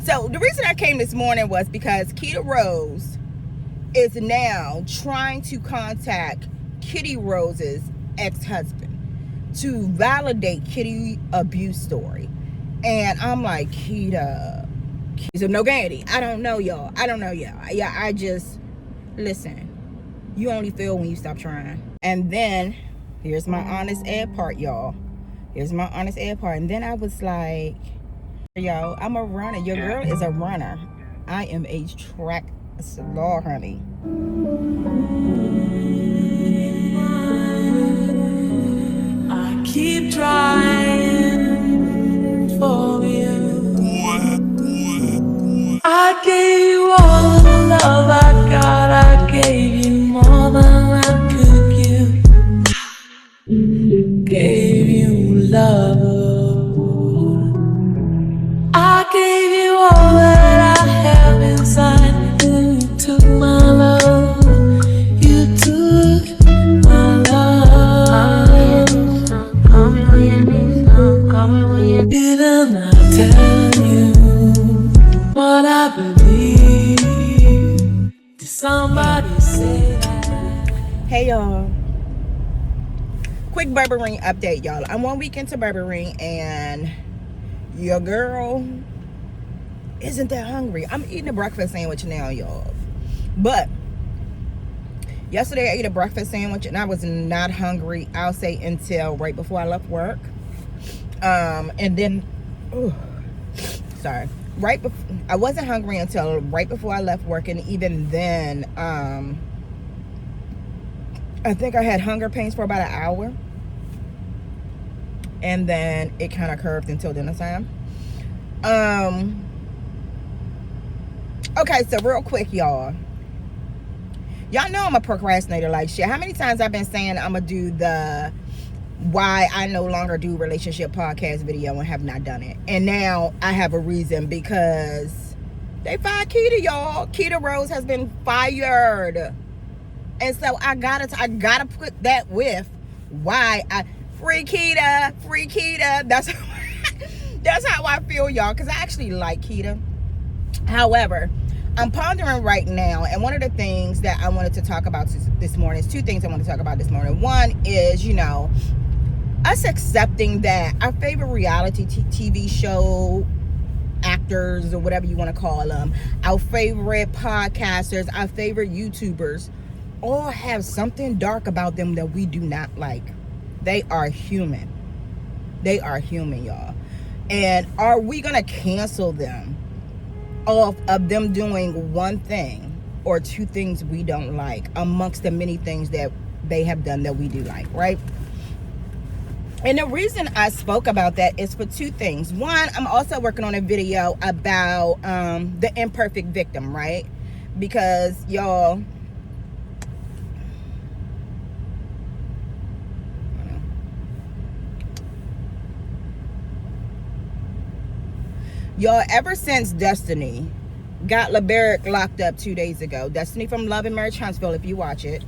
So the reason I came this morning was because Keita Rose is now trying to contact Kitty Rose's ex-husband to validate Kitty abuse story. And I'm like, Keita, so no Gandy. I don't know y'all. Yeah, I just, listen, you only fail when you stop trying. And then, here's my honest ed part, y'all. And then I was like, yo, I'm a runner. Your girl is a runner. I am a track star, honey. I keep trying for you. I gave you all the love I got. I gave you more than I could give. Gave you love. I gave you all that I have inside. You took my love. You took my love. Call me when you need some. Call me when you need. Didn't I tell you what I believe? Did somebody say that? Hey y'all, quick BERBERINE update, y'all. I'm 1 week into BERBERINE and your girl isn't that hungry. I'm eating a breakfast sandwich now, y'all, but yesterday I ate a breakfast sandwich and I was not hungry, I'll say, until right before I left work. And then I wasn't hungry until right before I left work, and even then I think I had hunger pains for about an hour, and then it kind of curved until dinner time. Okay, so real quick, y'all know I'm a procrastinator like shit. How many times I've been saying I'm gonna do the why I no longer do relationship podcast video and have not done it, and now I have a reason, because they fired Keita, y'all. Keita Rose has been fired. And so I gotta put that with why I free Keita. That's how I feel, y'all, because I actually like Keita. However, I'm pondering right now, and one of the things that I wanted to talk about this morning is two things I want to talk about this morning. One is, us accepting that our favorite reality TV show actors, or whatever you want to call them, our favorite podcasters, our favorite YouTubers, all have something dark about them that we do not like. They are human, y'all. And are we gonna cancel them off of them doing one thing or two things we don't like, amongst the many things that they have done that we do like, right? And the reason I spoke about that is for two things. One, I'm also working on a video about the imperfect victim, right? Because y'all ever since Destiny got LeBeric locked up 2 days ago, Destiny from Love and Marriage Huntsville, if you watch it,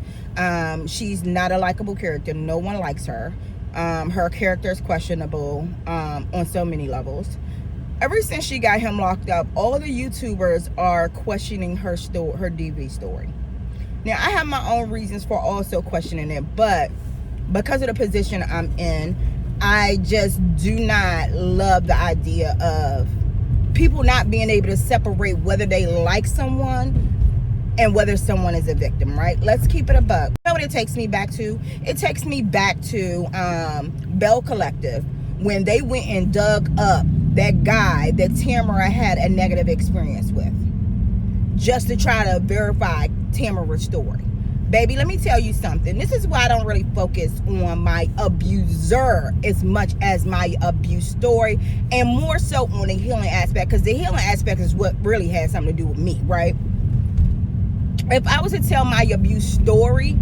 she's not a likable character. No one likes her. Her character is questionable on so many levels. Ever since she got him locked up, all the YouTubers are questioning her DV story. Now, I have my own reasons for also questioning it, but because of the position I'm in, I just do not love the idea of people not being able to separate whether they like someone and whether someone is a victim, right? Let's keep it a buck. You know what it takes me back to? It takes me back to Bell Collective, when they went and dug up that guy that Tamara had a negative experience with, just to try to verify Tamara's story. Baby, let me tell you something. This is why I don't really focus on my abuser as much as my abuse story, and more so on the healing aspect, because the healing aspect is what really has something to do with me, right? If I was to tell my abuse story,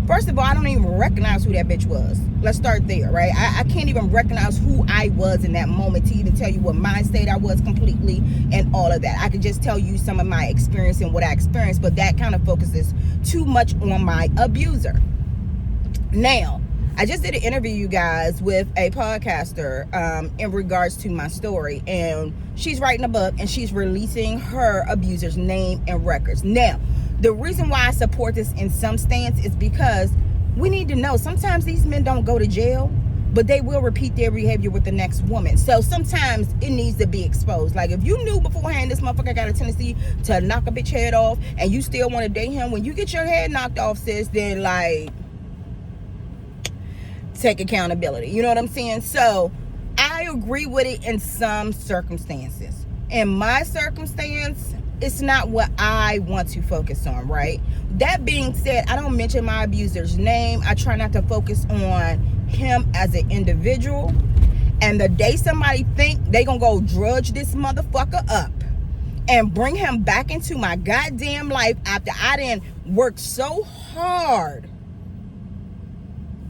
first of all, I don't even recognize who that bitch was. Let's start there, right? I can't even recognize who I was in that moment to even tell you what mind state I was completely and all of that. I could just tell you some of my experience and what I experienced, but that kind of focuses too much on my abuser. Now, I just did an interview, you guys, with a podcaster in regards to my story, and she's writing a book and she's releasing her abuser's name and records. Now, the reason why I support this in some stance is because we need to know sometimes these men don't go to jail, but they will repeat their behavior with the next woman. So sometimes it needs to be exposed. Like, if you knew beforehand this motherfucker got a tendency to knock a bitch head off and you still want to date him, when you get your head knocked off, sis, then like, take accountability. You know what I'm saying? So I agree with it in some circumstances. In my circumstance, it's not what I want to focus on, right? That being said, I don't mention my abuser's name. I try not to focus on him as an individual. And the day somebody think they gonna go drudge this motherfucker up and bring him back into my goddamn life after I done worked so hard,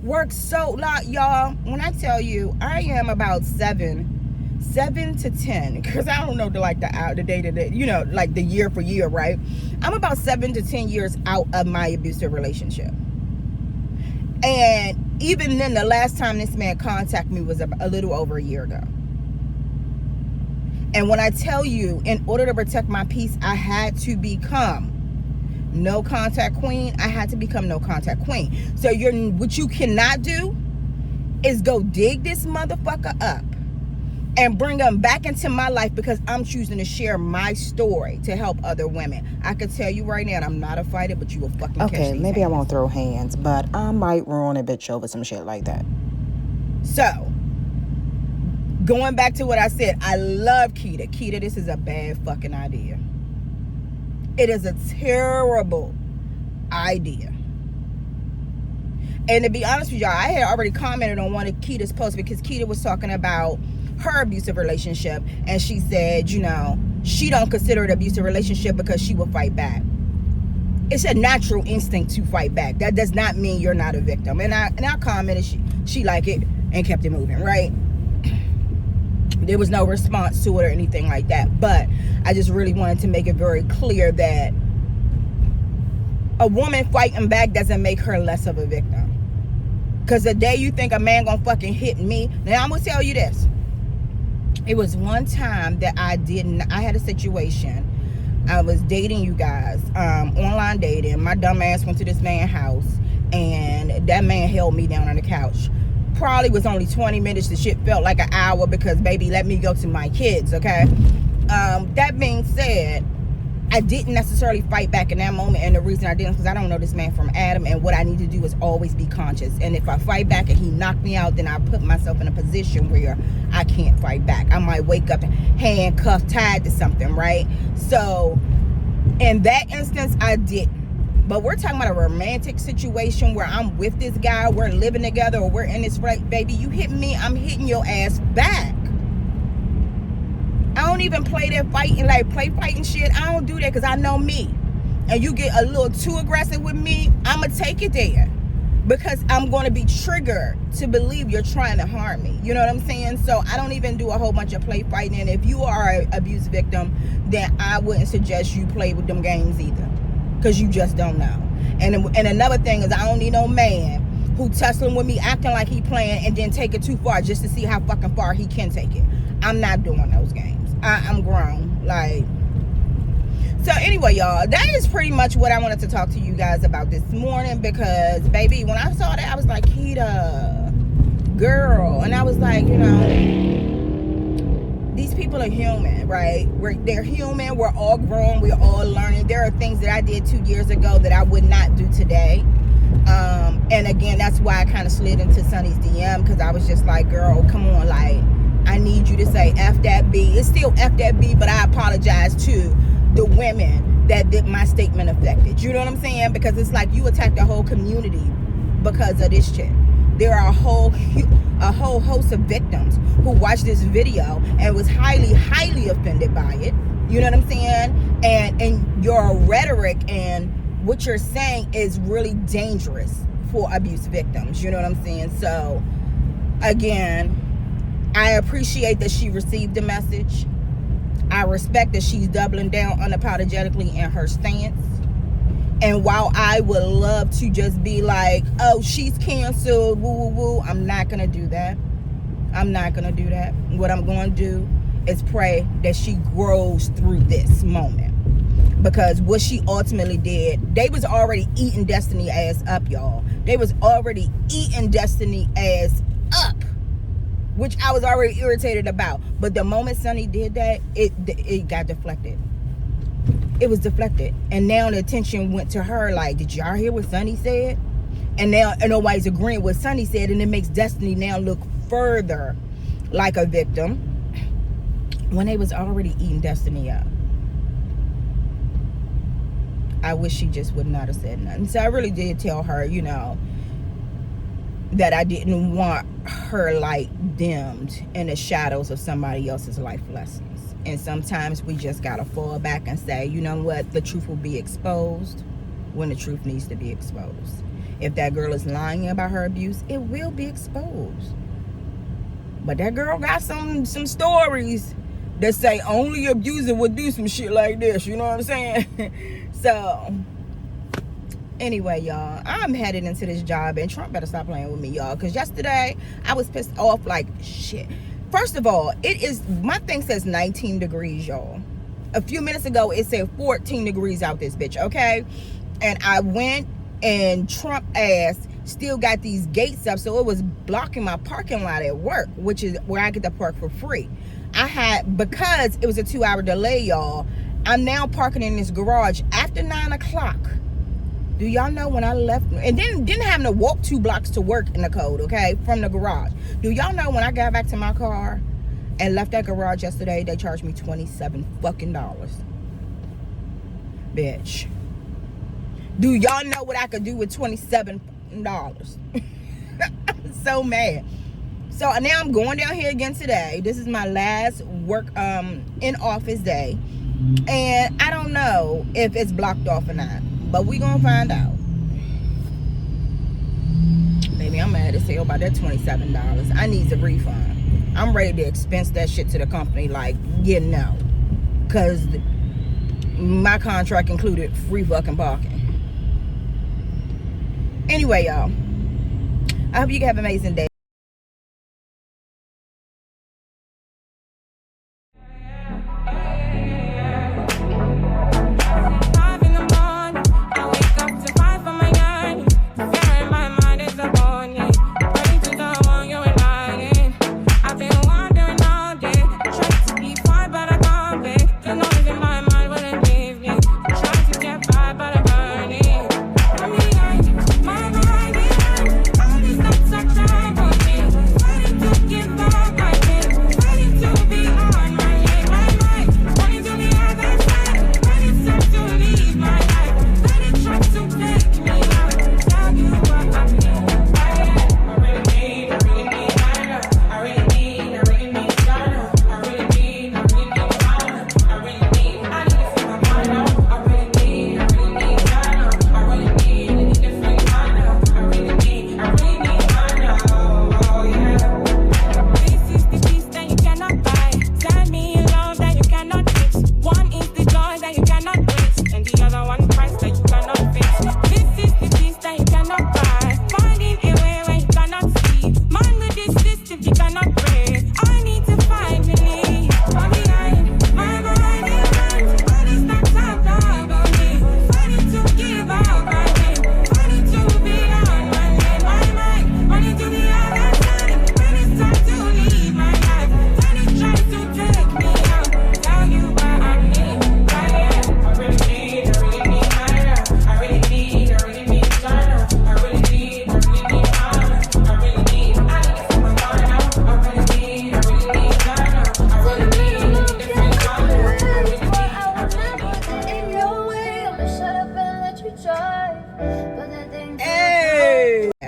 y'all, when I tell you I am about 7 to 10, because I don't know the day to day, you know, like the year for year, right? I'm about 7 to 10 years out of my abusive relationship. And even then, the last time this man contacted me was a little over a year ago. And when I tell you, in order to protect my peace, I had to become no contact queen. I had to become no contact queen. So what you cannot do is go dig this motherfucker up and bring him back into my life because I'm choosing to share my story to help other women. I can tell you right now, and I'm not a fighter, but you will fucking catch these Okay, maybe hands. I won't throw hands, but I might ruin a bitch over some shit like that. So, going back to what I said, I love Keita. Keita, this is a bad fucking idea. It is a terrible idea. And to be honest with y'all, I had already commented on one of Keita's posts because Keita was talking about her abusive relationship, and she said, you know, she don't consider it an abusive relationship because she will fight back. It's a natural instinct to fight back. That does not mean you're not a victim. And I commented, she liked it and kept it moving, right? There was no response to it or anything like that. But I just really wanted to make it very clear that a woman fighting back doesn't make her less of a victim. Because the day you think a man gonna fucking hit me, now I'm gonna tell you this. It was one time that I had a situation. I was dating, you guys, online dating. My dumb ass went to this man's house, and that man held me down on the couch. Probably was only 20 minutes. The shit felt like an hour because, baby, let me go to my kids, okay? That being said, I didn't necessarily fight back in that moment, and the reason I didn't is because I don't know this man from Adam, and what I need to do is always be conscious. And if I fight back and he knocked me out, then I put myself in a position where I can't fight back. I might wake up handcuffed, tied to something, right? So in that instance, I didn't. But we're talking about a romantic situation where I'm with this guy, we're living together, or we're in this fight, baby. You hit me, I'm hitting your ass back. I don't even play that fighting, like play fighting shit. I don't do that because I know me. And you get a little too aggressive with me, I'ma take it there. Because I'm going to be triggered to believe you're trying to harm me. You know what I'm saying? So I don't even do a whole bunch of play fighting. And if you are an abuse victim, then I wouldn't suggest you play with them games either. Because you just don't know. And another thing is, I don't need no man who tussling with me, acting like he playing, and then take it too far just to see how fucking far he can take it. I'm not doing those games. I'm grown. Like, so anyway, y'all, that is pretty much what I wanted to talk to you guys about this morning, because baby, when I saw that, I was like, Keita, girl. And I was like, you know, these people are human, right? They're human. We're all grown. We're all learning. There are things that I did 2 years ago that I would not do today. And again, that's why I kind of slid into Sunny's DM, because I was just like, girl, come on, like, I need you to say F that B. It's still F that B, but I apologize to the women that my statement affected. You know what I'm saying? Because it's like you attacked the whole community because of this chick. There are a whole host of victims who watched this video and was highly, highly offended by it. You know what I'm saying? And your rhetoric and what you're saying is really dangerous for abuse victims. You know what I'm saying? So, again, I appreciate that she received the message. I respect that she's doubling down unapologetically in her stance. And while I would love to just be like, oh, she's canceled, woo, woo, woo, I'm not going to do that. I'm not going to do that. What I'm going to do is pray that she grows through this moment. Because what she ultimately did, they was already eating Destiny ass up, y'all. They was already eating Destiny ass up, which I was already irritated about. But the moment Sonny did that, it got deflected. It was deflected. And now the attention went to her, like, did y'all hear what Sonny said? And now nobody's agreeing with what Sonny said, and it makes Destiny now look further like a victim when they was already eating Destiny up. I wish she just would not have said nothing. So I really did tell her, you know, that I didn't want her light dimmed in the shadows of somebody else's life lessons. And sometimes we just gotta fall back and say, you know what, the truth will be exposed when the truth needs to be exposed. If that girl is lying about her abuse, it will be exposed. But that girl got some stories that say only a abuser would do some shit like this, you know what I'm saying? So anyway, y'all, I'm headed into this job, and Trump better stop playing with me, y'all, because yesterday I was pissed off like shit. First of all, my thing says 19 degrees, y'all. A few minutes ago, it said 14 degrees out this bitch, okay? And I went, and Trump ass still got these gates up, so it was blocking my parking lot at work, which is where I get to park for free. Because it was a 2-hour delay, y'all, I'm now parking in this garage after 9 o'clock. Do y'all know when I left, and didn't have to walk 2 blocks to work in the code, okay, from the garage. Do y'all know when I got back to my car and left that garage yesterday, they charged me $27 fucking dollars. Bitch. Do y'all know what I could do with $27 dollars? I'm so mad. So now I'm going down here again today. This is my last work in office day. And I don't know if it's blocked off or not, but we gonna find out. Baby, I'm mad as hell about that $27. I need the refund. I'm ready to expense that shit to the company, like, you know, because my contract included free fucking parking. Anyway, y'all, I hope you have an amazing day.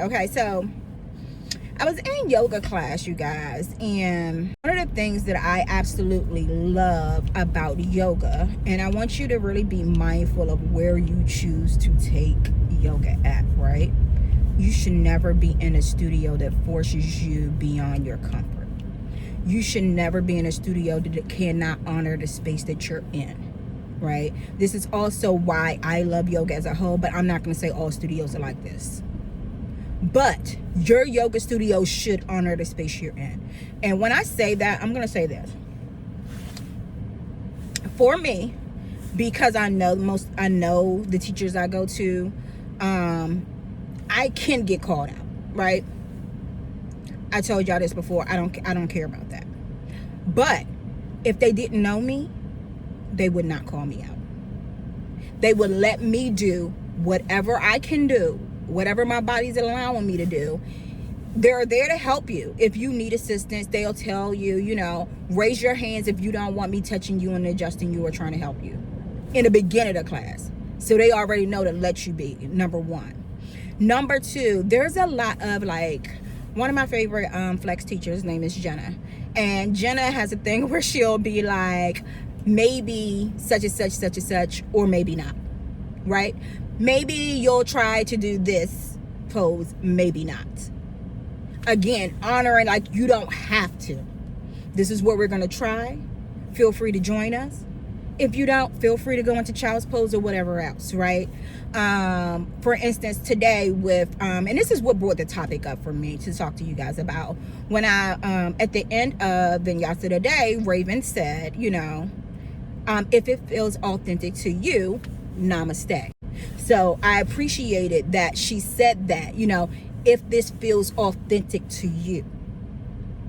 Okay, so I was in yoga class, you guys, and one of the things that I absolutely love about yoga, and I want you to really be mindful of where you choose to take yoga at, right? You should never be in a studio that forces you beyond your comfort. You should never be in a studio that cannot honor the space that you're in. right? This is also why I love yoga as a whole, but I'm not going to say all studios are like this. But your yoga studio should honor the space you're in. And when I say that, I'm going to say this. For me, because I know the teachers I go to, I can get called out, right? I told y'all this before. I don't care about that. But if they didn't know me, they would not call me out. They would let me do whatever I can do, whatever my body's allowing me to do. They're there to help you. If you need assistance, they'll tell you, you know, raise your hands if you don't want me touching you and adjusting you or trying to help you in the beginning of the class. So they already know to let you be, number one. Number two, there's a lot of, like, one of my favorite flex teachers' name is Jenna. And Jenna has a thing where she'll be like, maybe such and such, such and such, or maybe not, right? Maybe you'll try to do this pose, maybe not. Again, honoring, like, you don't have to. This is what we're going to try. Feel free to join us. If you don't, feel free to go into child's pose or whatever else, right? For instance, today with, and this is what brought the topic up for me to talk to you guys about. When I, at the end of Vinyasa today, Raven said, you know, if it feels authentic to you, namaste. So I appreciated that she said that, you know, if this feels authentic to you,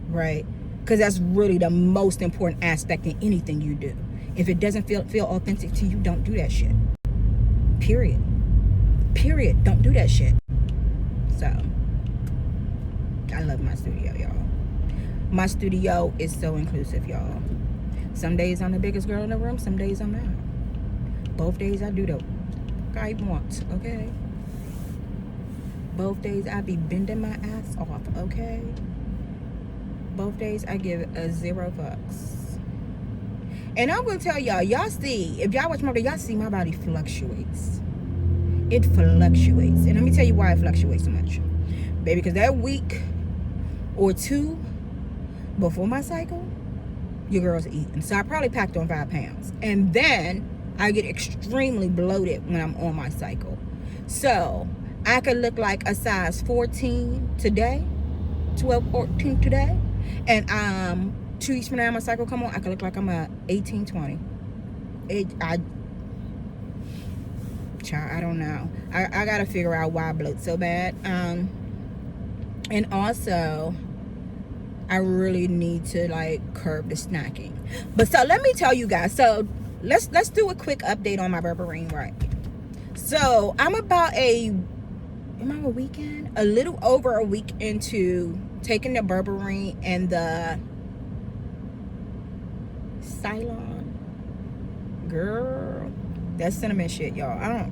right? Because that's really the most important aspect in anything you do. If it doesn't feel authentic to you, don't do that shit. Period. Don't do that shit. So I love my studio, y'all. My studio is so inclusive, y'all. Some days I'm the biggest girl in the room, some days I'm not. Both days I do the I want, okay? Both days I be bending my ass off, okay? Both days I give a 0 fucks. And I'm gonna tell y'all see, if y'all watch my video, y'all see my body fluctuates. It fluctuates. And let me tell you why it fluctuates so much. Baby, because that week or two before my cycle, your girl's eating. So I probably packed on 5 pounds. And then I get extremely bloated when I'm on my cycle. So I could look like a size 14 today, 12, 14 today. And 2 weeks from now, my cycle come on, I could look like I'm a 18, 20. I don't know. I got to figure out why I bloat so bad. And also, I really need to, like, curb the snacking. But so let me tell you guys. So let's do a quick update on my berberine, right? So I'm about a little over a week into taking the berberine and the Cylon. Girl, that cinnamon shit, y'all.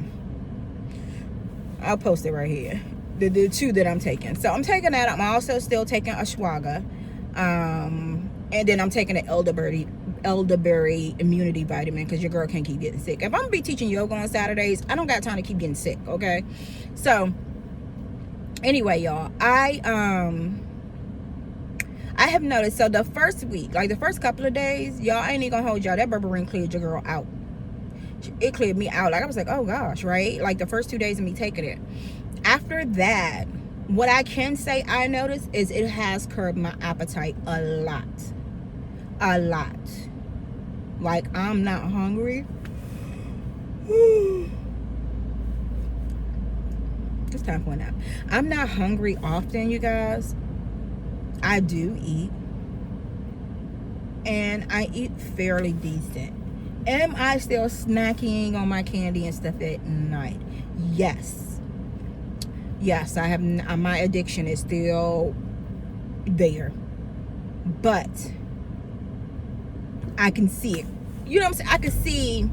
I'll post it right here. The 2 that I'm taking. So I'm taking that. I'm also still taking ashwagandha. And then I'm taking the elderberry immunity vitamin, because your girl can't keep getting sick. If I'm gonna be teaching yoga on Saturdays, I don't got time to keep getting sick, okay? So anyway, y'all, I have noticed, so the first week, like the first couple of days, y'all, I ain't even gonna hold y'all, that berberine cleared your girl out. It cleared me out. Like, I was like, oh gosh, right? Like the first 2 days of me taking it. After that, what I can say I noticed is it has curbed my appetite a lot. Like, I'm not hungry. It's time for a nap. I'm not hungry often, you guys. I do eat. And I eat fairly decent. Am I still snacking on my candy and stuff at night? Yes. Yes, I have. My addiction is still there. But I can see it. You know what I'm saying? I can see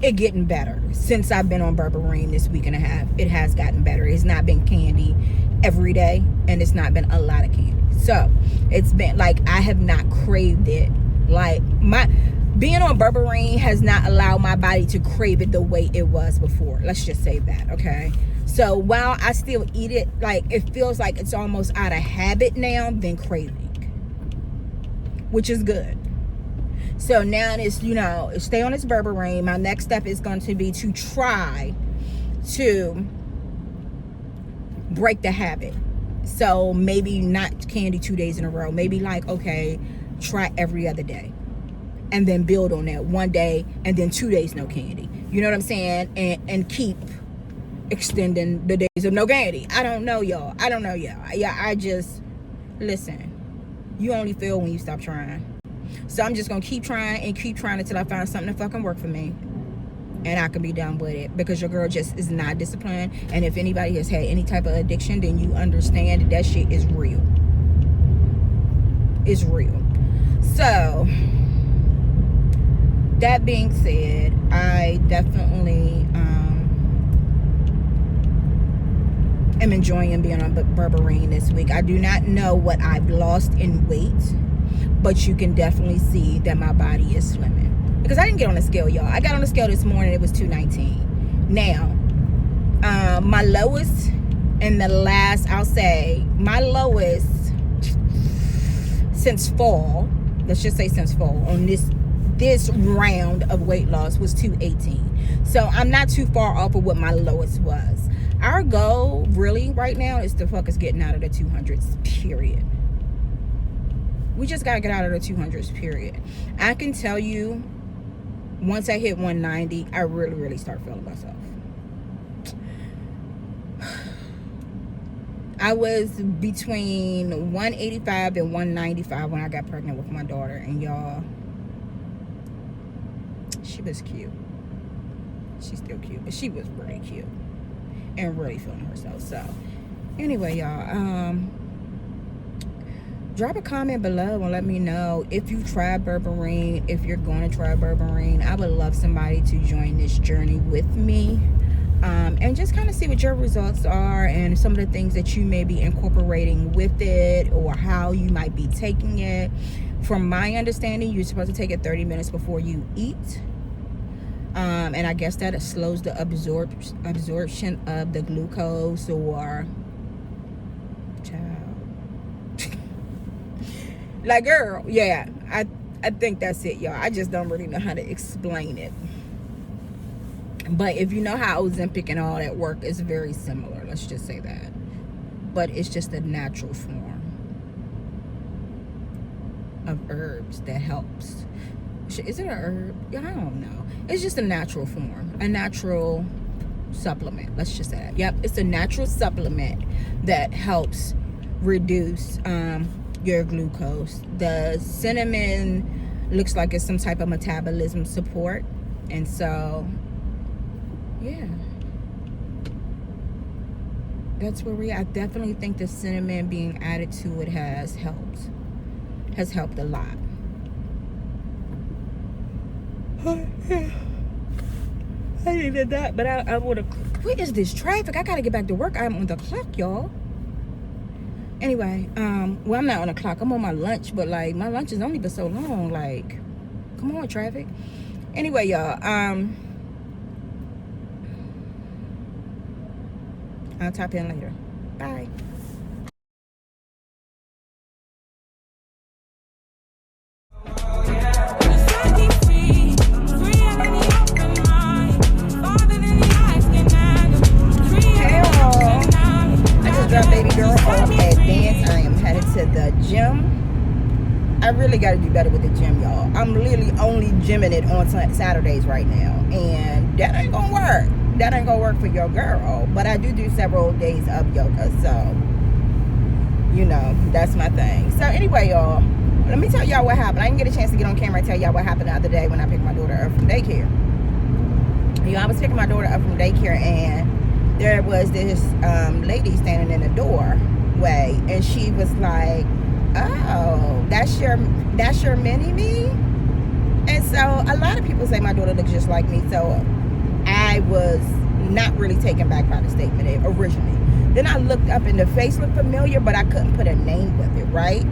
it getting better since I've been on berberine this week and a half. It has gotten better. It's not been candy every day, and it's not been a lot of candy. So it's been like, I have not craved it. Like, my being on berberine has not allowed my body to crave it the way it was before. Let's just say that, okay? So while I still eat it, like, it feels like it's almost out of habit now than craving, which is good. So now it's, you know, stay on this berberine. My next step is going to be to try to break the habit. So maybe not candy 2 days in a row. Maybe like, okay, try every other day. And then build on that 1 day and then 2 days no candy. You know what I'm saying? And keep extending the days of no candy. I don't know, y'all. Yeah, I just, listen, you only fail when you stop trying. So I'm just gonna keep trying until I find something to fucking work for me, and I can be done with it, because your girl just is not disciplined. And if anybody has had any type of addiction, then you understand that shit is real. It's real. So that being said, I definitely am enjoying being on berberine this week. I do not know what I've lost in weight, but you can definitely see that my body is slimming, because I didn't get on the scale, y'all. I got on the scale this morning. It was 219. Now my lowest in the last, I'll say my lowest since fall, let's just say since fall, on this round of weight loss was 218. So I'm not too far off of what my lowest was. Our goal really right now is to focus getting out of the 200s, period. We just gotta get out of the 200s, period. I can tell you, once I hit 190, I really start feeling myself. I was between 185 and 195 when I got pregnant with my daughter, and y'all, she was cute. She's still cute, but she was really cute and really feeling herself. So anyway, y'all, drop a comment below and let me know if you tried berberine, if you're going to try berberine. I would love somebody to join this journey with me, and just kind of see what your results are and some of the things that you may be incorporating with it, or how you might be taking it. From my understanding, you're supposed to take it 30 minutes before you eat. And I guess that it slows the absorption of the glucose, or like, girl, yeah, I think that's it, y'all. I just don't really know how to explain it. But if you know how Ozempic and all that work, it's very similar. Let's just say that. But it's just a natural form of herbs that helps. Is it a herb? Yeah, I don't know. It's just a natural form, a natural supplement. Let's just say that. Yep, it's a natural supplement that helps reduce your glucose. The cinnamon looks like it's some type of metabolism support, and so yeah, that's where we are. I definitely think the cinnamon being added to it has helped a lot. I needed that, but I would have. What is this traffic? I gotta get back to work. I'm on the clock, y'all. Anyway, well, I'm not on the clock. I'm on my lunch, but like my lunch has only been so long. Like, come on, traffic. Anyway, y'all. I'll tap in later. Bye. Baby girl off at dance. I am headed to the gym. I really got to do better with the gym, y'all. I'm literally only gymming it on Saturdays right now, and that ain't gonna work. That ain't gonna work for your girl. But I do several days of yoga, so you know that's my thing. So anyway, y'all, let me tell y'all what happened. I didn't get a chance to get on camera and tell y'all what happened the other day when I picked my daughter up from daycare. You know, I was picking my daughter up from daycare, and there was this lady standing in the doorway, and she was like, "Oh, that's your mini-me?" And so a lot of people say my daughter looks just like me, so I was not really taken back by the statement originally. Then I looked up, and the face looked familiar, but I couldn't put a name with it, right?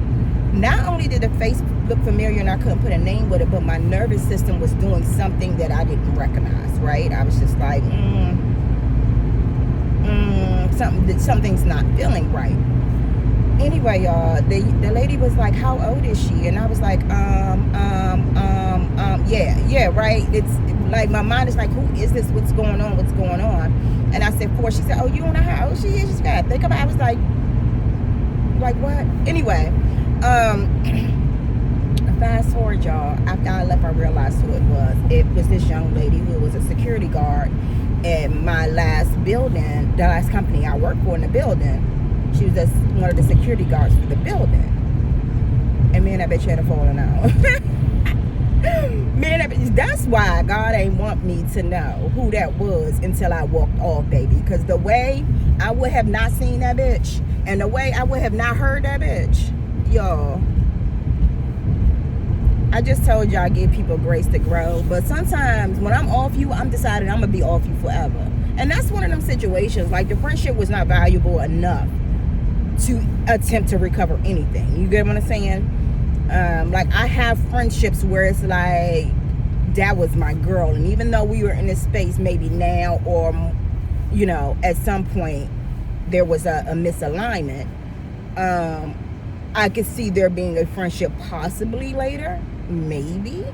Not only did the face look familiar and I couldn't put a name with it, but my nervous system was doing something that I didn't recognize, right? I was just like, something's not feeling right. Anyway, y'all, the lady was like, how old is she? And I was like, yeah, right. It's like, my mind is like, who is this? What's going on? And I said 4. She said, oh, you don't know how old she is? She's got to think about it. I was like what? Anyway, fast forward, y'all. After I left, I realized who it was. It was this young lady who was a security guard at my last building, the last company I worked for in the building. She was just one of the security guards for the building. And me and that bitch had a falling out. Man, that's why God ain't want me to know who that was until I walked off, baby. Because the way I would have not seen that bitch, and the way I would have not heard that bitch, y'all, I just told y'all, give people grace to grow. But sometimes when I'm off you, I'm deciding I'm gonna be off you forever. And that's one of them situations. Like, the friendship was not valuable enough to attempt to recover anything. You get what I'm saying? Like, I have friendships where it's like, that was my girl, and even though we were in this space, maybe now or, you know, at some point there was a misalignment, I could see there being a friendship possibly later, maybe.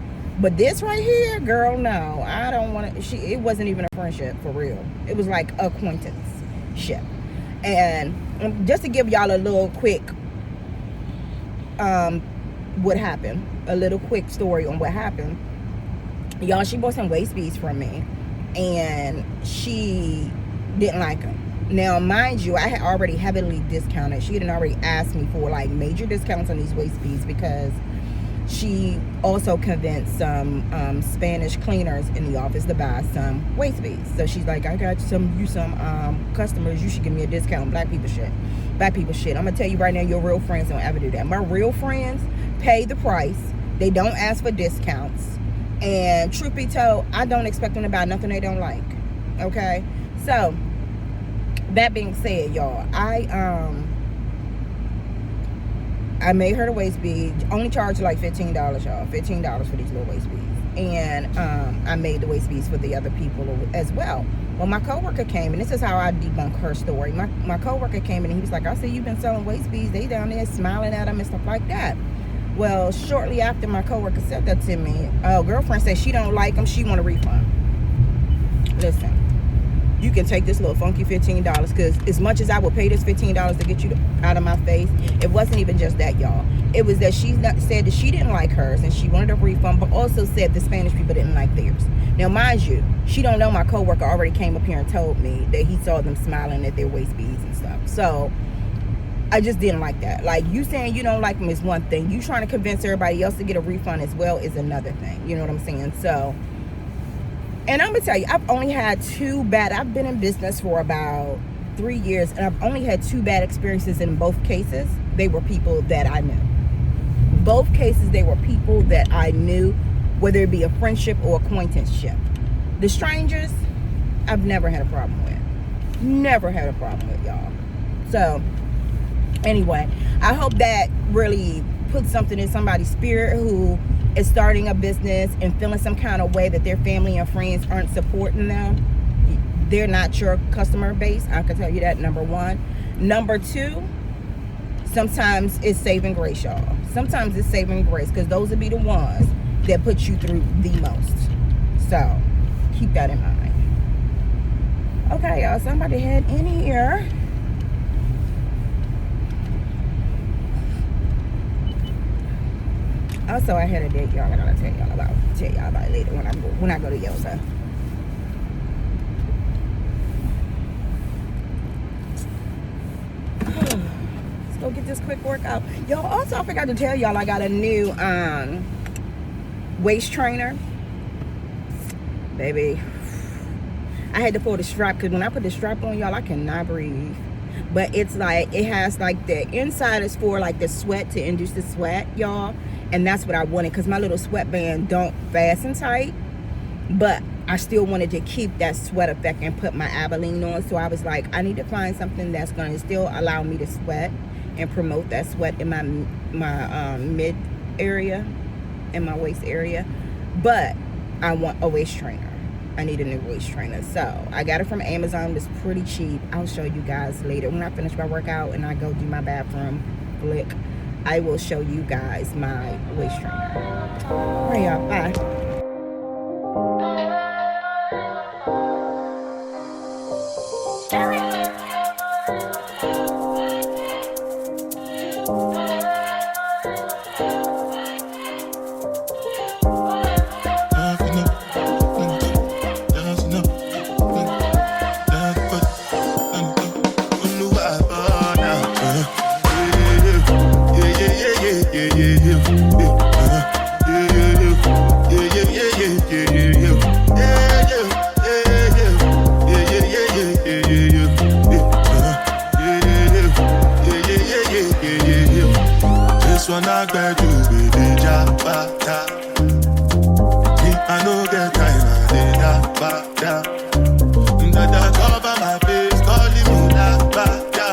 But this right here, girl, no, I don't want to. It wasn't even a friendship for real. It was like acquaintanceship. And just to give y'all a little quick what happened, a little quick story on what happened, y'all, she bought some waist beads from me, and she didn't like them. Now, mind you, I had already heavily discounted. She had already asked me for like major discounts on these waist beads, because she also convinced some Spanish cleaners in the office to buy some waist beads. So she's like, I got some customers, you should give me a discount. Black people shit. I'm gonna tell you right now, your real friends don't ever do that. My real friends pay the price. They don't ask for discounts. And truth be told, I don't expect them to buy nothing they don't like. Okay? So, that being said, y'all, I made her the waist bead. Only charged like $15, y'all. $15 for these little waist beads. And I made the waist beads for the other people as well. Well, my coworker came, and this is how I debunk her story. My coworker came in, and he was like, I see you've been selling waist beads. They down there smiling at them and stuff like that. Well, shortly after my coworker said that to me, girlfriend said she don't like them. She want a refund. Listen, you can take this little funky $15, because as much as I would pay this $15 to get you out of my face, it wasn't even just that, y'all. It was that she said that she didn't like hers and she wanted a refund, but also said the Spanish people didn't like theirs. Now, mind you, she don't know my coworker already came up here and told me that he saw them smiling at their waist beads and stuff. So I just didn't like that. Like, you saying you don't like them is one thing. You trying to convince everybody else to get a refund as well is another thing. You know what I'm saying? So, and I'm gonna tell you, I've only had I've been in business for about 3 years, and I've only had 2 bad experiences. In both cases, they were people that I knew. Both cases, they were people that I knew, whether it be a friendship or acquaintanceship. The strangers, I've never had a problem with. Never had a problem with, y'all. So, anyway, I hope that really puts something in somebody's spirit who is starting a business and feeling some kind of way that their family and friends aren't supporting them. They're not your customer base. I can tell you that, number one. Number two, sometimes it's saving grace, y'all. Sometimes it's saving grace, because those will be the ones that put you through the most. So, keep that in mind. Okay, y'all, somebody head in here. Also, I had a date, y'all. I gotta tell y'all about it later when I go to yoga. Let's go get this quick workout. Y'all, also, I forgot to tell y'all, I got a new waist trainer. Baby, I had to pull the strap, because when I put the strap on, y'all, I cannot breathe. But it's like, it has like the inside is for like the sweat, to induce the sweat, y'all. And that's what I wanted, because my little sweatband don't fasten tight. But I still wanted to keep that sweat effect and put my Abilene on. So I was like, I need to find something that's going to still allow me to sweat and promote that sweat in my mid area, in my waist area. But I want a waist trainer. I need a new waist trainer. So I got it from Amazon. It's pretty cheap. I'll show you guys later when I finish my workout and I go do my bathroom flick. I will show you guys my waist trainer. All right, y'all. Bye. This one I got you with the jabata. Me, I no get time, I did that bata. That cover my face, calling me that bata.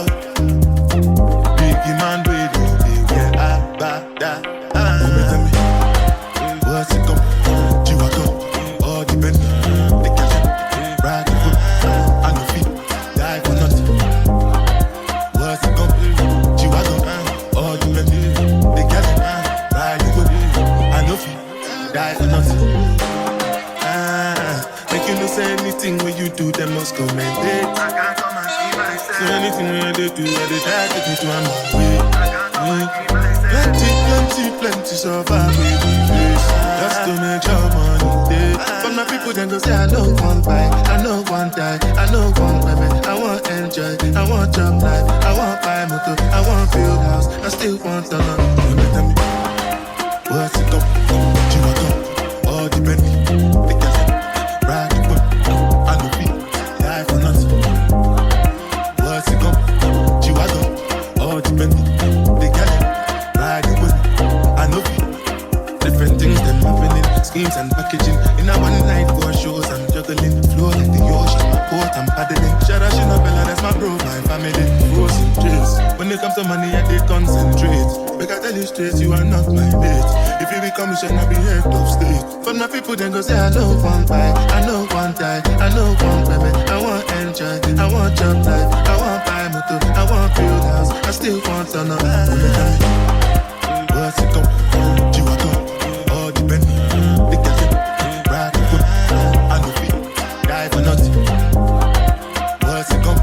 Biggie man, we don't be where I bata. Tell me, what's it come? You are come, all the bend, the cash, ride the foot, and the feet, die for nothing. What's it come? You are come, all the bend, the cash, ride the foot, and the feet, die for nothing. Make you no say anything when you do, them must commend it. I can't come and see myself. So anything when they do, they try to take me to my way. Plenty survive with the face. Just to make your money day. But my people then go say I know one buy, I know one die, I know one women. I want enjoy, I want job life, I want buy motor, I want build house, I still want the love. Tell me, what's it come? You are come, all the Bentley, the cash, ride the whip, and the feet, die for nothing. What's it come? You are come, all the Bentley, the cash, ride the whip, and the feet. Different things them happening, schemes and packaging. In a one night for shows, I'm juggling. Flow like the ocean, my port, I'm paddling. Shout out Shinabella, that's my bro, my family. Frozen dreams. When it comes to money, I did concentrate. Make I tell you straight, you are not my mate. If you become a shall not be head of state. But my people then go say, I know one buy, I know one die, I know one women. I want enjoy, I want job life, I want buy motor, I want build house, I still want to know. What's it come? You are come, all the Bentley, the cash, ride the whip, and the feet, die for nothing. What's it come?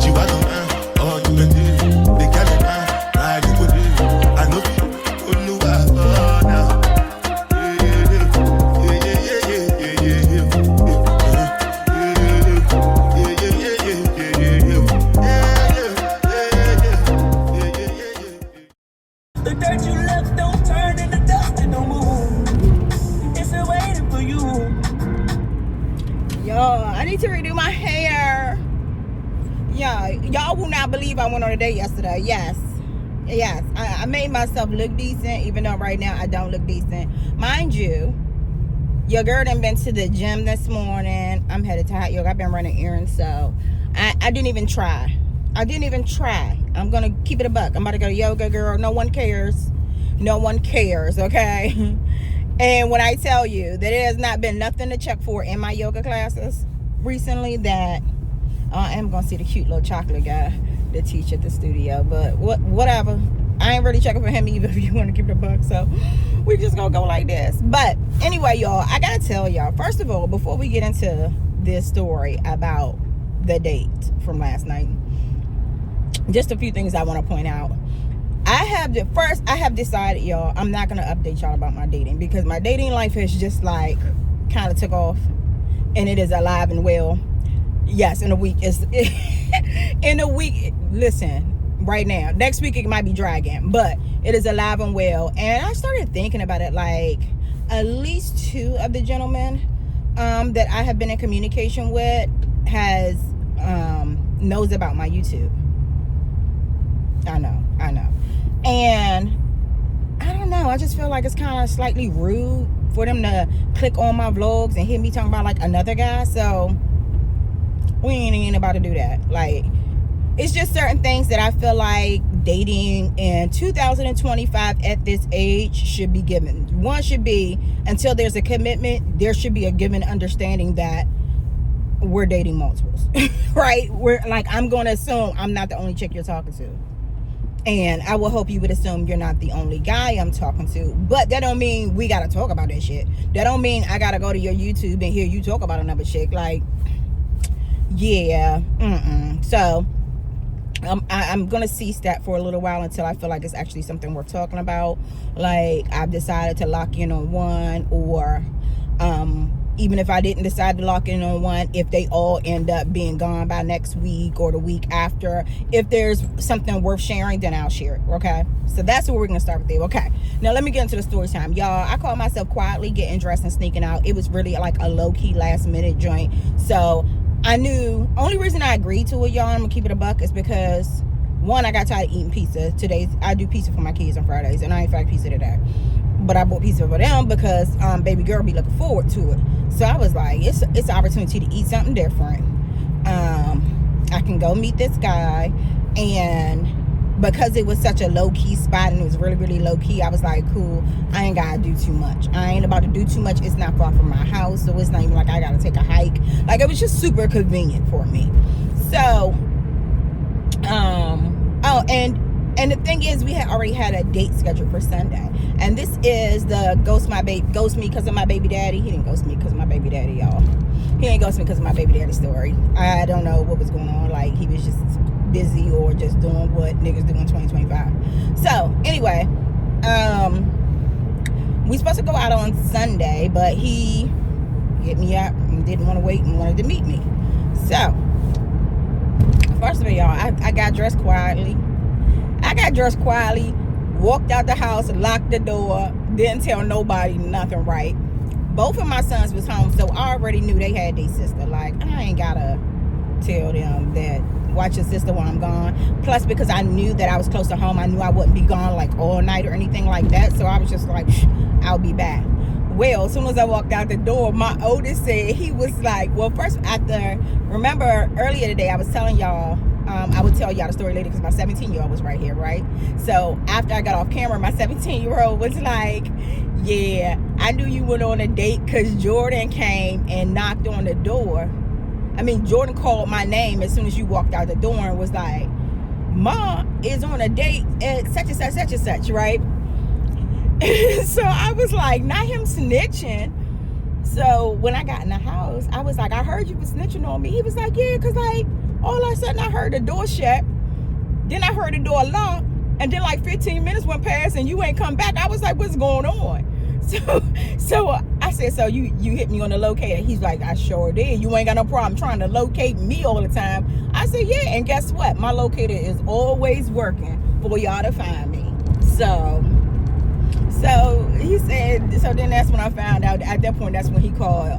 You are come, all the Bentley, the cash, ride the whip, and the feet. Oh no, oh now. The dirt you left don't turn into dust and don't move. It's still waiting for you. Y'all, I need to redo my hair. Yeah, y'all will not believe I went on a date yesterday. Yes, I made myself look decent, even though right now I don't look decent. Mind you, your girl done been to the gym this morning. I'm headed to hot yoga. I've been running errands, so I didn't even try. I'm gonna keep it a buck. I'm about to go to yoga, girl. No one cares, okay? And when I tell you that it has not been nothing to check for in my yoga classes recently, that I am gonna see the cute little chocolate guy that teach at the studio. But whatever. I ain't really checking for him either, if you want to keep it a buck. So we just gonna go like this. But anyway, y'all, I gotta tell y'all, first of all, before we get into this story about the date from last night, just a few things I want to point out. I have decided, y'all, I'm not going to update y'all about my dating, because my dating life has just like kind of took off, and it is alive and well. Yes, in a week. Listen, right now, next week it might be dragging, but it is alive and well. And I started thinking about it, like at least two of the gentlemen that I have been in communication with knows about my YouTube. I know. And I don't know, I just feel like it's kind of slightly rude for them to click on my vlogs and hear me talking about like another guy. So we ain't about to do that. Like, it's just certain things that I feel like dating in 2025 at this age should be given. One should be, until there's a commitment, there should be a given understanding that we're dating multiples, right? We're like, I'm going to assume I'm not the only chick you're talking to. And I will hope you would assume you're not the only guy I'm talking to. But that don't mean we got to talk about that shit. That don't mean I got to go to your YouTube and hear you talk about another chick. Like, yeah. So I'm going to cease that for a little while until I feel like it's actually something worth talking about. Like, I've decided to lock in on one, or even if I didn't decide to lock in on one, if they all end up being gone by next week or the week after, if there's something worth sharing, then I'll share it. Okay, so that's what we're gonna start with there. Okay, now let me get into the story time, y'all. I caught myself quietly getting dressed and sneaking out. It was really like a low-key last minute joint, so I knew, only reason I agreed to it, y'all, I'm gonna keep it a buck, is because one, I got tired of eating pizza. Today I do pizza for my kids on Fridays, and I ain't fried pizza today, but I bought pizza for them because baby girl be looking forward to it. So I was like, it's an opportunity to eat something different. I can go meet this guy, and because it was such a low-key spot and it was really, really low-key, I was like, cool, I ain't gotta do too much. I ain't about to do too much. It's not far from my house, so it's not even like I gotta take a hike. Like, it was just super convenient for me. So and the thing is, we had already had a date scheduled for Sunday, and this is the ghost me because of my baby daddy. He didn't ghost me because of my baby daddy, y'all. He didn't ghost me because of my baby daddy story. I don't know what was going on. Like, he was just busy or just doing what niggas do in 2025. So anyway, we supposed to go out on Sunday, but he hit me up and didn't want to wait and wanted to meet me. So first of all, y'all, I got dressed quietly. Walked out the house, locked the door, didn't tell nobody nothing, right? Both of my sons was home, so I already knew they had their sister. Like, I ain't gotta tell them that, watch your sister while I'm gone. Plus, because I knew that I was close to home, I knew I wouldn't be gone like all night or anything like that. So I was just like, I'll be back. Well, as soon as I walked out the door, my oldest said, he was like, well, first, remember earlier today, I was telling y'all, I would tell y'all the story later because my 17-year-old was right here, right? So after I got off camera, my 17-year-old was like, yeah, I knew you went on a date because Jordan came and knocked on the door. I mean, Jordan called my name as soon as you walked out the door and was like, Ma is on a date at such and such, right? So I was like, not him snitching. So when I got in the house, I was like, I heard you was snitching on me. He was like, yeah, because like, all of a sudden I heard the door shut. Then I heard the door lock. And then like 15 minutes went past and you ain't come back. I was like, what's going on? So I said, so you hit me on the locator. He's like, I sure did. You ain't got no problem trying to locate me all the time. I said, yeah, and guess what? My locator is always working for y'all to find me. So he said, so then that's when I found out. At that point, that's when he called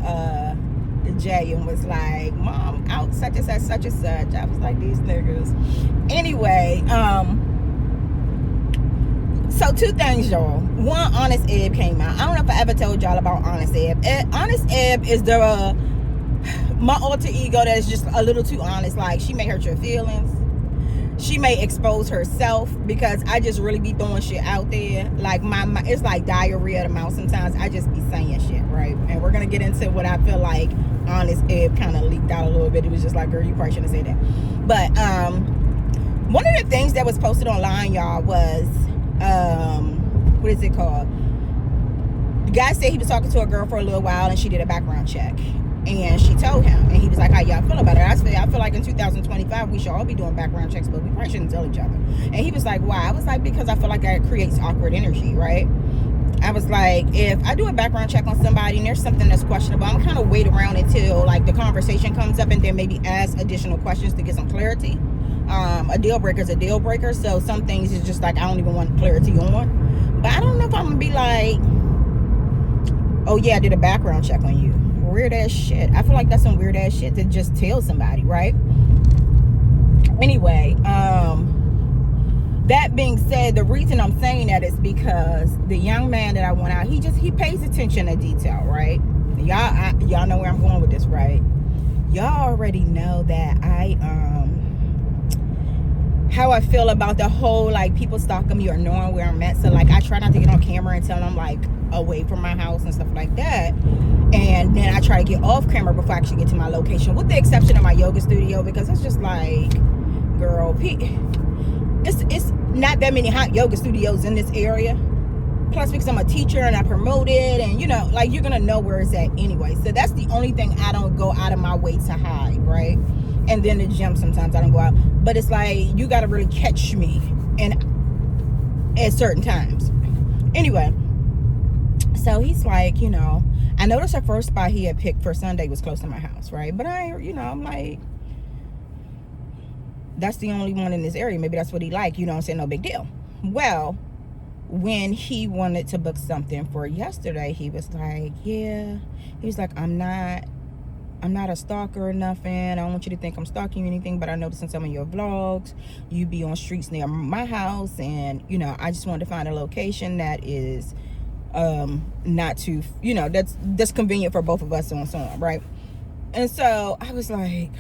Jay and was like, Mom, out such and such. I was like, these niggas. Anyway, so two things, y'all. One, Honest Eb came out. I don't know if I ever told y'all about Honest Eb. Honest Eb is my alter ego that's just a little too honest. Like, she may hurt your feelings. She may expose herself because I just really be throwing shit out there. Like, it's like diarrhea to mouth sometimes. I just be saying shit, right? And we're going to get into what I feel like Honest Eb kind of leaked out a little bit. It was just like, girl, you probably shouldn't say that. But one of the things that was posted online, y'all, was, what is it called? The guy said he was talking to a girl for a little while and she did a background check. And she told him, and he was like, how y'all feel about it? I feel like in 2025, we should all be doing background checks, but we probably shouldn't tell each other. And he was like, why? I was like, because I feel like that creates awkward energy, right? I was like, if I do a background check on somebody and there's something that's questionable, I'm kind of wait around until like the conversation comes up and then maybe ask additional questions to get some clarity. A deal breaker is a deal breaker. So some things is just like, I don't even want clarity on. But I don't know if I'm going to be like, oh yeah, I did a background check on you. Weird ass shit. I feel like that's some weird ass shit to just tell somebody, right? Anyway, that being said, the reason I'm saying that is because the young man that I went out, he pays attention to detail, right? Y'all know where I'm going with this, right? Y'all already know that I how I feel about the whole like people stalking me or knowing where I'm at. So like I try not to get on camera until I'm like away from my house and stuff like that. And then I try to get off camera before I actually get to my location, with the exception of my yoga studio, because it's just like, girl, it's not that many hot yoga studios in this area. Plus, because I'm a teacher and I promote it, and you know, like, you're gonna know where it's at anyway. So that's the only thing I don't go out of my way to hide, right? And then the gym, sometimes I don't go out, but it's like you gotta really catch me and at certain times. Anyway, so he's like, you know, I noticed the first spot he had picked for Sunday was close to my house, right? But I'm like, that's the only one in this area. Maybe that's what he liked, you know what I'm saying? No big deal. Well, when he wanted to book something for yesterday, he was like, yeah. He was like, I'm not a stalker or nothing. I don't want you to think I'm stalking you or anything, but I noticed in some of your vlogs, you be on streets near my house, and, you know, I just wanted to find a location that is not too, you know, that's convenient for both of us, and so on, right? And so I was like,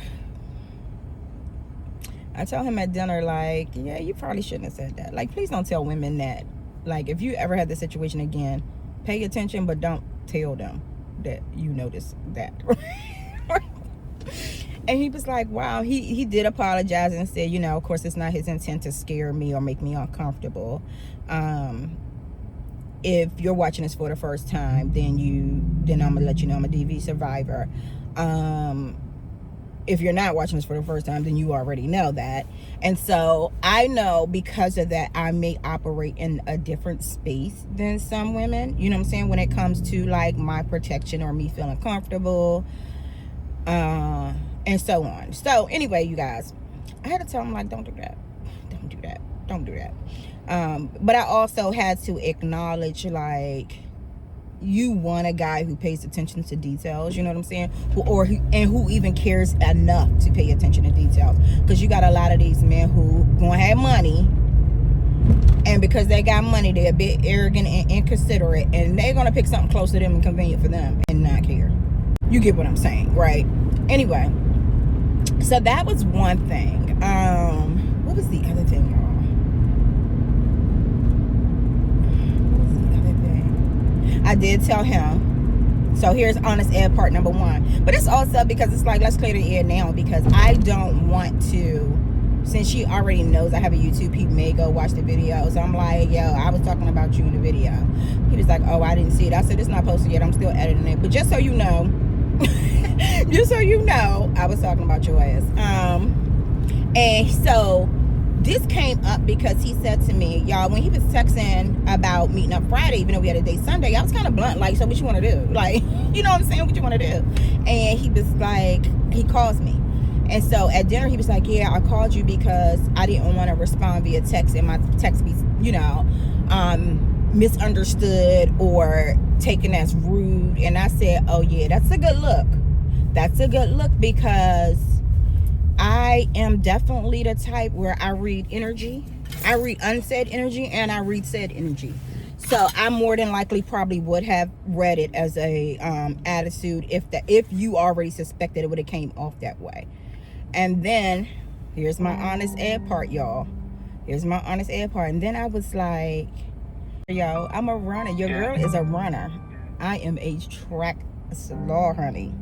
I told him at dinner, like, yeah, you probably shouldn't have said that. Like, please don't tell women that. Like, if you ever had this situation again, pay attention, but don't tell them that you noticed that. And he was like, wow. He did apologize and said, you know, of course, it's not his intent to scare me or make me uncomfortable. If you're watching this for the first time, then I'm gonna let you know I'm a DV survivor. If you're not watching this for the first time, then you already know that. And so I know because of that, I may operate in a different space than some women, you know what I'm saying, when it comes to like my protection or me feeling comfortable, and so on. So anyway, you guys, I had to tell him, like, don't do that. But I also had to acknowledge, like, you want a guy who pays attention to details, you know what I'm saying, who even cares enough to pay attention to details. Because you got a lot of these men who gonna have money, and because they got money, they're a bit arrogant and inconsiderate, and they're gonna pick something close to them and convenient for them and not care. You get what I'm saying, right? Anyway, so that was one thing. What was the other thing, y'all? I did tell him. So here's honest Ed part number 1. But it's also because it's like, let's clear the air now, because I don't want to, since she already knows I have a YouTube, he may go watch the video. So I'm like, yo, I was talking about you in the video. He was like, oh, I didn't see it. I said, it's not posted yet. I'm still editing it. But just so you know, I was talking about your ass. And so this came up because he said to me, y'all, when he was texting about meeting up Friday, even though we had a date Sunday, I was kind of blunt, like, so what you want to do? Like, you know what I'm saying? What you want to do? And he was like, he calls me. And so at dinner, he was like, yeah, I called you because I didn't want to respond via text, and my text be, you know, misunderstood or taken as rude. And I said, oh yeah, that's a good look. That's a good look, because I am definitely the type where I read energy. I read unsaid energy and I read said energy. So I more than likely probably would have read it as a attitude if you already suspected it would have came off that way. And then here's my honest Ed part, y'all. Here's my honest Ed part. And then I was like, yo, I'm a runner. Your girl is a runner. I am a track star, honey.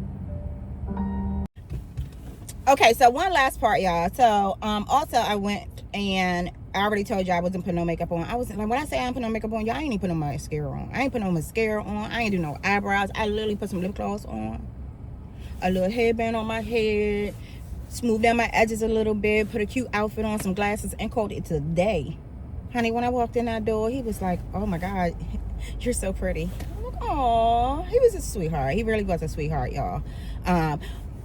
Okay, so one last part, y'all. So also I went, and I already told you I wasn't putting no makeup on. I wasn't, like, when I say I ain't putting no makeup on, y'all, I ain't even putting no mascara on. I ain't putting no mascara on. I ain't do no eyebrows. I literally put some lip gloss on, a little headband on my head, smooth down my edges a little bit, put a cute outfit on, some glasses, and called it today. Honey, when I walked in that door, he was like, oh my God, you're so pretty. I'm like, aw, he was a sweetheart. He really was a sweetheart, y'all.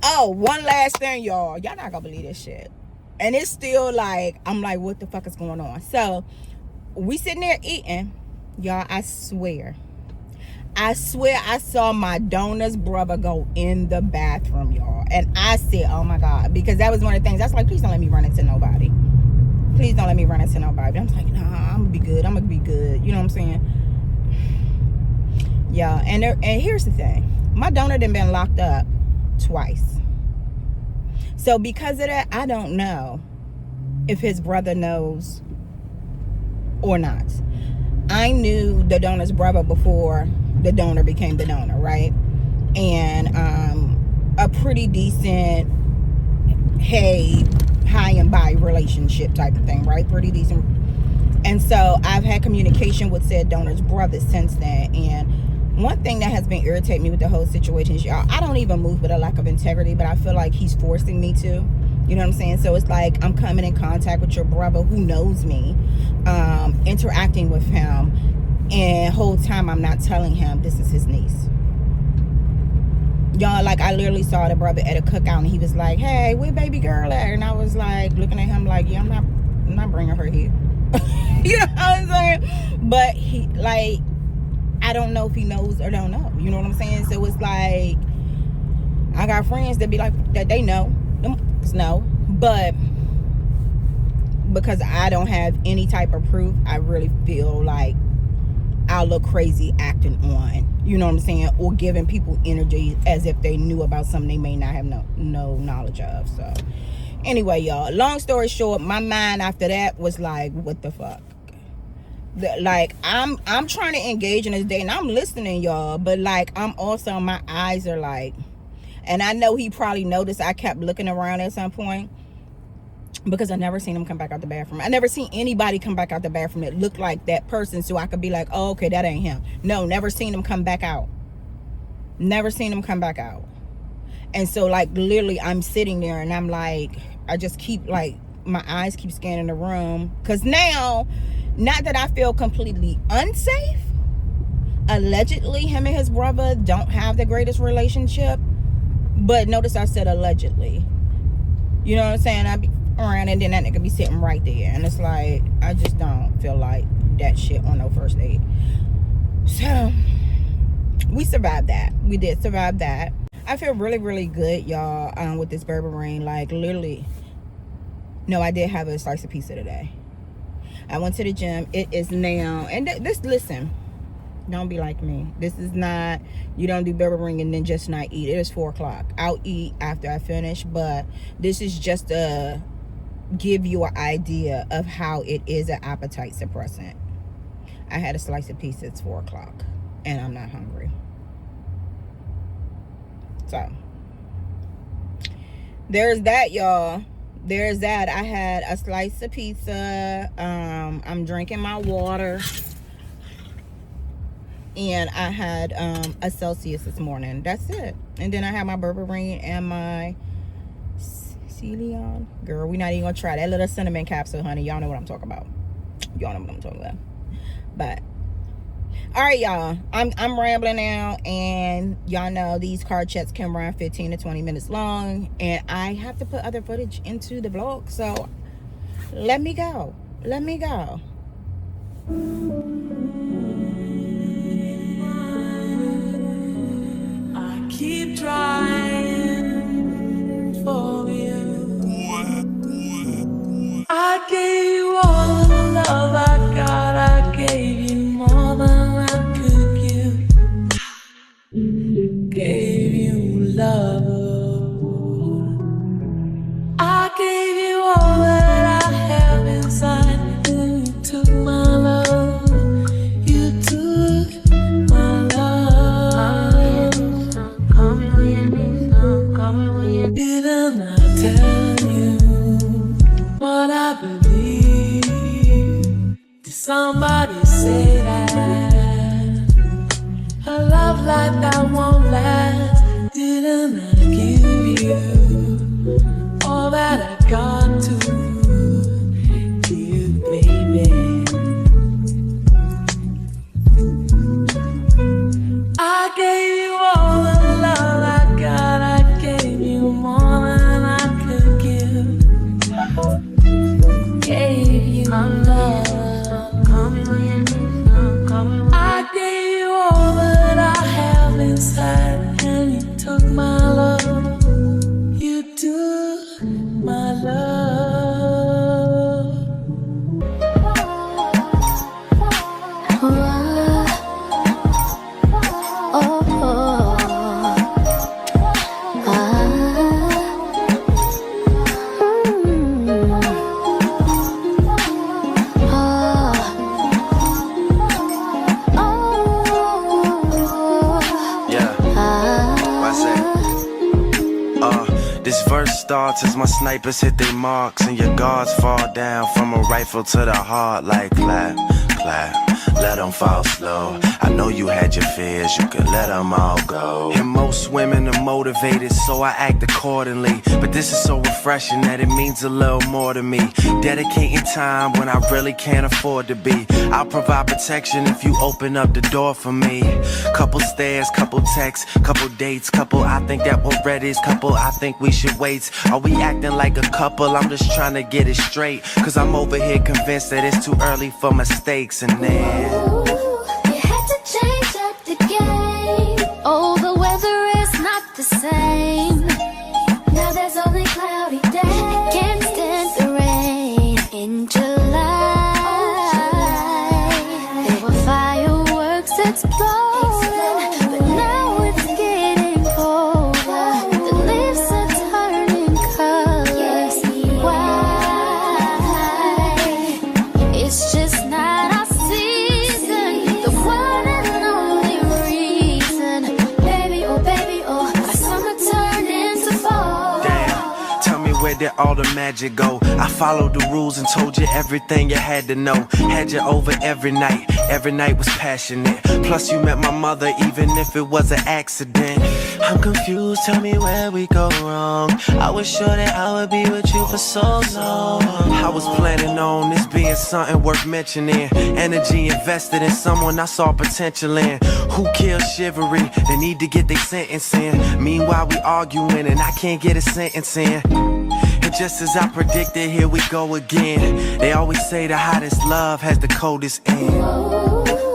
Oh, one last thing, y'all. Y'all not gonna believe this shit. And it's still like, I'm like, what the fuck is going on? So we sitting there eating, y'all. I swear I saw my donor's brother go in the bathroom, y'all. And I said, oh my God, because that was one of the things. I was like, please don't let me run into nobody. Please don't let me run into nobody. I'm like, nah, I'm gonna be good. You know what I'm saying? Yeah. And here's the thing. My donor done been locked up twice. So because of that, I don't know if his brother knows or not. I knew the donor's brother before the donor became the donor, right? And a pretty decent, hey, high and by relationship type of thing, right? Pretty decent. And so I've had communication with said donor's brother since then. And one thing that has been irritating me with the whole situation is, y'all, I don't even move with a lack of integrity, but I feel like he's forcing me to. You know what I'm saying? So it's like I'm coming in contact with your brother who knows me, interacting with him, and whole time I'm not telling him this is his niece. Y'all, like, I literally saw the brother at a cookout and he was like, hey, where baby girl at? And I was like looking at him like, yeah, I'm not bringing her here. You know what I'm saying? But he, like, I don't know if he knows or don't know. You know what I'm saying? So it's like, I got friends that be like, that they know. No, but because I don't have any type of proof, I really feel like I'll look crazy acting on, you know what I'm saying, or giving people energy as if they knew about something they may not have no knowledge of. So anyway, y'all, long story short, my mind after that was like, what the fuck? Like, I'm trying to engage in this day and I'm listening, y'all, but like, I'm also, my eyes are like, and I know he probably noticed I kept looking around at some point, because I never seen him come back out the bathroom. I never seen anybody come back out the bathroom that looked like that person, so I could be like, oh, okay, that ain't him. No, never seen him come back out. Never seen him come back out. And so, like, literally, I'm sitting there and I'm like, I just keep, like, my eyes keep scanning the room. Because now, not that I feel completely unsafe, allegedly, him and his brother don't have the greatest relationship. But notice I said allegedly. You know what I'm saying? I be around and then that nigga be sitting right there. And it's like, I just don't feel like that shit on no first date. So, we survived that. We did survive that. I feel really, really good, y'all, with this berberine. Like, literally. No, I did have a slice of pizza today. I went to the gym. It is now, and this, listen, don't be like me. This is not, you don't do berberine and then just not eat. It is 4 o'clock. I'll eat after I finish, but this is just to give you an idea of how it is an appetite suppressant. I had a slice of pizza. It's 4 o'clock and I'm not hungry. So there's that, y'all. There's that. I had a slice of pizza. I'm drinking my water. And I had a Celsius this morning. That's it. And then I had my berberine and my Celion. Girl, we're not even gonna try that little cinnamon capsule, honey. Y'all know what I'm talking about. Y'all know what I'm talking about. But all right, y'all. I'm rambling now, and y'all know these card checks can run 15 to 20 minutes long, and I have to put other footage into the vlog. So let me go. Let me go. Keep trying for you. I gave you all the love I got. I gave you more than I could give. Gave you love. I gave you all that I have inside. And you took my love. You took my love. Didn't I tell you what I believe? Did somebody say that a love like that won't last? Didn't I give you all that I got to give, baby? I gave you all the love I got. I gave you more than I could give. Gave you love. I gave you all that I have inside, and you took my love. You took my love. This verse starts as my snipers hit their marks and your guards fall down from a rifle to the heart like clap, clap. Let them fall slow. I know you had your fears, you could let them all go. And most women are motivated, so I act accordingly. But this is so refreshing that it means a little more to me. Dedicating time when I really can't afford to be. I'll provide protection if you open up the door for me. Couple stares, couple texts, couple dates, couple I think that we're ready, couple I think we should wait. Are we acting like a couple? I'm just trying to get it straight. Cause I'm over here convinced that it's too early for mistakes. And then you had to change up the game. Oh, the weather is not the same. Now there's only cloudy days. I can't stand the rain in July. There were fireworks exploding, but now it's getting colder. The leaves are turning colors. Why? It's just not our season. The one and only reason. Baby, oh, our summer turned into fall. damn, tell me where did all the magic go? I followed the rules and told you everything you had to know. Had you over every night was passionate. Plus you met my mother even if it was an accident. I'm confused, tell me where we go wrong. I was sure that I would be with you for so long. I was planning on this being something worth mentioning. Energy invested in someone I saw potential in. Who killed chivalry? They need to get their sentence in. Meanwhile we arguing and I can't get a sentence in. And just as I predicted, here we go again. They always say the hottest love has the coldest end.